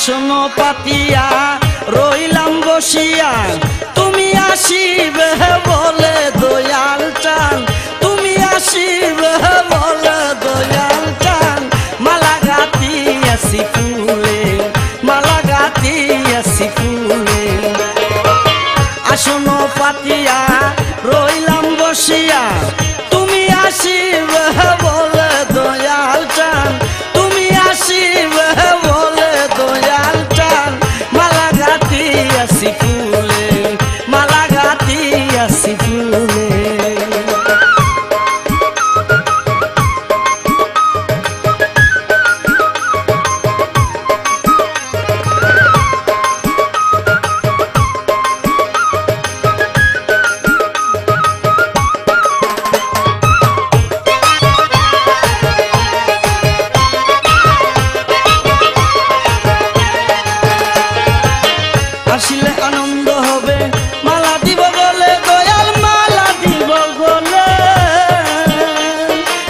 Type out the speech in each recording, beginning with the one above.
আসন পাতিয়া রইলাম বসিয়া তুমি আসিবে বলে দয়াল চান তুমি আসিবে বলে দয়াল চান মালা গাঁথিয়াছি ফুলে মালা গাঁথিয়াছি ফুলে আসন পাতিয়া রইলাম বসিয়া তুমি আসিবে বলে দয়াল চান তুমি আসিবে বলে দয়াল চান মালা গাঁথিয়াছি ফুলে মালা গাঁথিয়াছি ফুলে আসিলে আনন্দ হবে মালা দিব বলে দয়াল মালা দিব বলে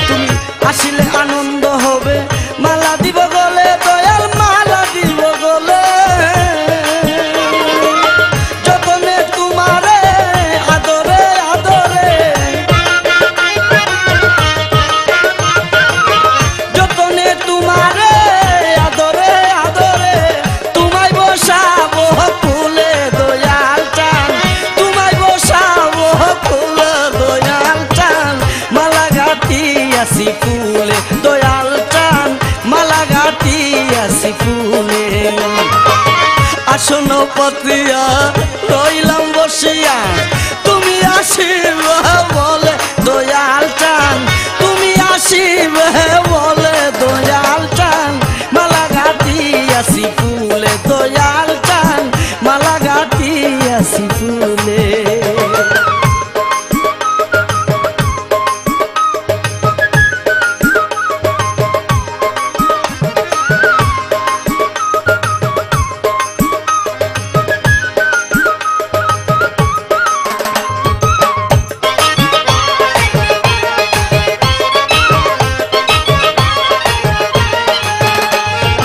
তুমি আসিলে আনন্দ হবে মালা দিব বলে দয়াল মালা দিব বলে যতনে তোমারে আদরে আদরে যতনে তোমারে আদরে আদরে তোমায় বসাবো ফুলে দয়াল চান তোমায় বসাবো ফুলে দয়াল চান মালা গাঁথিয়াছি ফুলে দয়াল চান মালা গাঁথিয়াছি ফুলে আসন পাতিয়া রইলাম বসিয়া তুমি আসিবে বলে দয়াল চান তুমি আসিবে বলে দয়াল চান মালা গাঁথিয়াছি ফুলে দয়াল চান মালা গাঁথিয়াছি ফুলে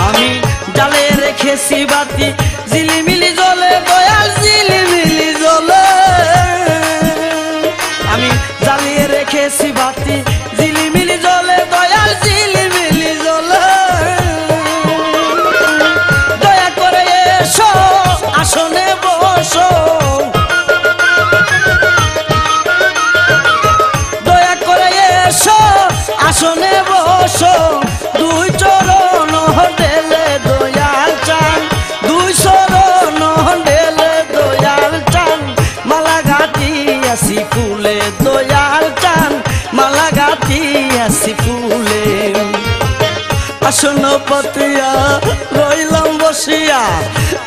আমি জালে রেখেছি বাতি ঝিলিমিলি জ্বলে দয়াল ঝিলিমিলি জ্বলে আমি জ্বালিয়ে রেখেছি বাতি ঝিলিমিলি জ্বলে দয়াল ঝিলিমিলি জ্বলে দয়া করে এসো আসনে বসো দয়া করে এসো আসনে বসো দুই চরণ ঢেলে দয়াল চান দুই চরণ ঢেলে দয়াল চান মালা গাঁথিয়াছি ফুলে দয়াল চান মালা গাঁথিয়াছি ফুলে আসন পাতিয়া রইলাম বসিয়া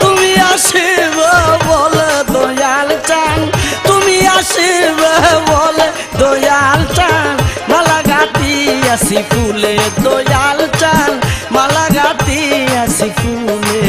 তুমি আসিবে বলে দয়াল চান তুমি আসিবে বলে দয়াল চান মালা গাঁথিয়াছি ফুলে দয়াল চান মালা গাঁথিয়াছি ফুলে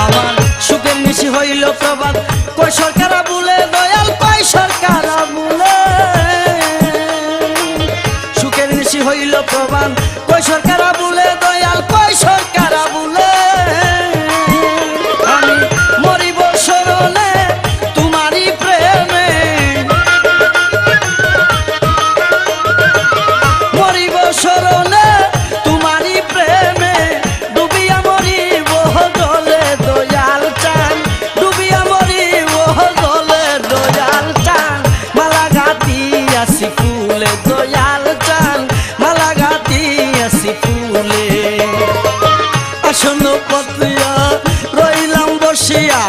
আমার সুখের নিশি হইল প্রভাত কই সরকারা বলে দয়াল কই সরকারা বলে সুখের নিশি হইল প্রভাত কই সরকারা বলে দয়াল কই সরকারা বলে আমি মরিব শরণে তোমারই প্রেমে মরিব শরণে তোমারই প্রেমে ডুবিয়া মরিব জলে দয়াল চান ডুবিয়া মরিব জলে দয়াল চান মালা গাঁথিয়াছি ফুলে দয়াল চান মালা গাঁথিয়াছি ফুলে আসন পাতিয়া রইলাম বসিয়া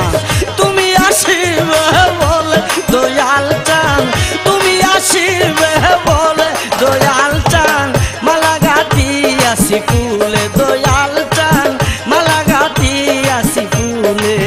তুমি আসিবে বলে দয়াল চান তুমি আসিবে বলে দয়াল চান মালা গাঁথিয়াছি ফুলে দয়াল চান মালা গাঁথিয়াছি ফুলে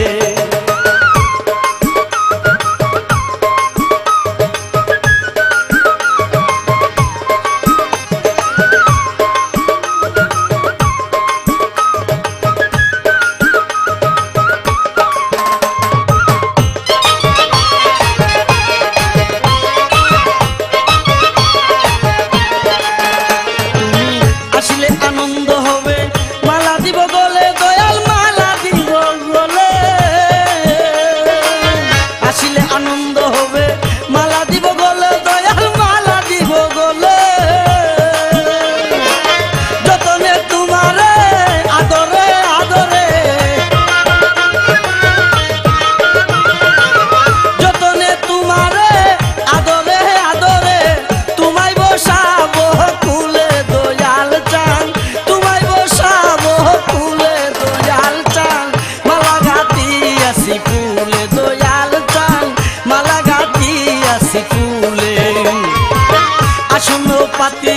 পাতি